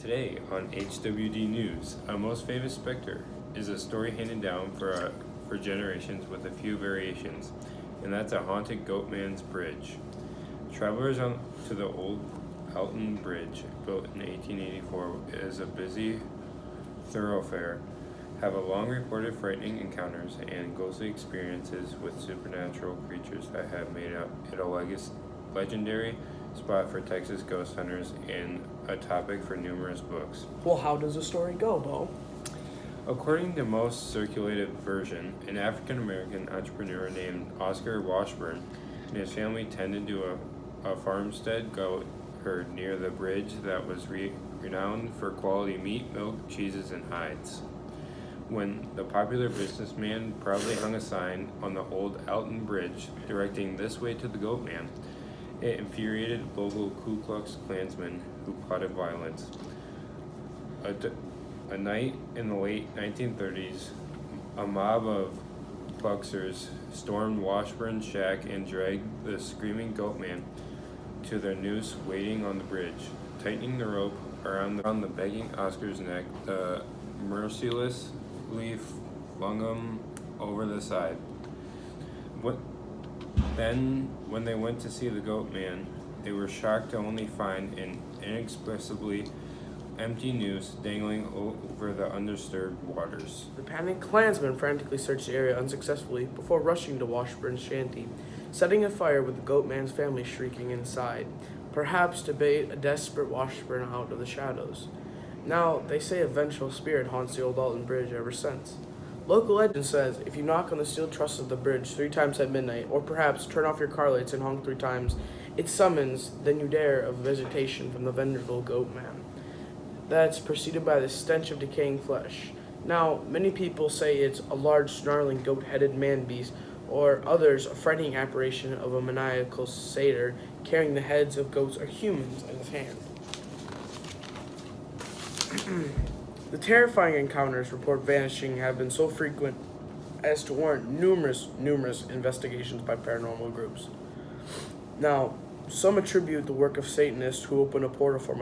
Today on HWD News, a most famous specter is a story handed down for generations with a few variations, and that's a haunted Goatmans Bridge. Travelers on to the old Alton Bridge, built in 1884, is a busy thoroughfare, have a long reported frightening encounters and ghostly experiences with supernatural creatures that have made it a legendary spot for Texas ghost hunters and a topic for numerous books. Well, how does the story go, Bo? According to most circulated version, an African American entrepreneur named Oscar Washburn and his family tended to a farmstead goat herd near the bridge that was renowned for quality meat, milk, cheeses, and hides. When the popular businessman proudly hung a sign on the old Alton Bridge directing this way to the Goatman, it infuriated local Ku Klux Klansmen who plotted violence. A night in the late 1930s, a mob of Kluxers stormed Washburn's shack and dragged the screaming Goatman to their noose waiting on the bridge. Tightening the rope around the begging Oscar's neck, the mercilessly flung him over the side. When they went to see the Goatman, they were shocked to only find an inexplicably empty noose dangling over the undisturbed waters. The panicked Klansmen frantically searched the area unsuccessfully before rushing to Washburn's shanty, setting a fire with the Goatman's family shrieking inside, perhaps to bait a desperate Washburn out of the shadows. Now, they say a vengeful spirit haunts the old Alton Bridge ever since. Local legend says if you knock on the steel truss of the bridge 3 times at midnight, or perhaps turn off your car lights and honk 3 times, it summons the new dare of visitation from the vengeful Goatman. That's preceded by the stench of decaying flesh. Now, many people say it's a large, snarling, goat-headed man-beast, or others a frightening apparition of a maniacal satyr carrying the heads of goats or humans in his hand. The terrifying encounters reported vanishing have been so frequent as to warrant numerous investigations by paranormal groups. Now, some attribute the work of Satanists who open a portal for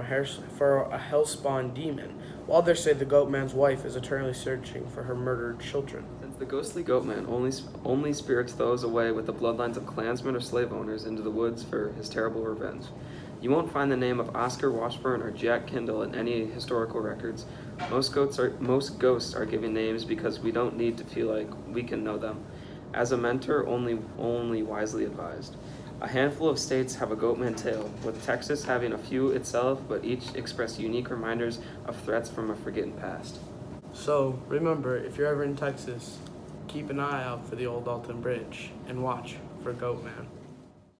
a hell-spawned demon, while others say the Goatman's wife is eternally searching for her murdered children. Since the ghostly Goatman only spirits those away with the bloodlines of Klansmen or slave owners into the woods for his terrible revenge. You won't find the name of Oscar Washburn or Jack Kindle in any historical records. Most ghosts are given names because we don't need to feel like we can know them. As a mentor, only wisely advised. A handful of states have a Goatman tale, with Texas having a few itself, but each express unique reminders of threats from a forgotten past. So, remember, if you're ever in Texas, keep an eye out for the old Alton Bridge and watch for Goatman.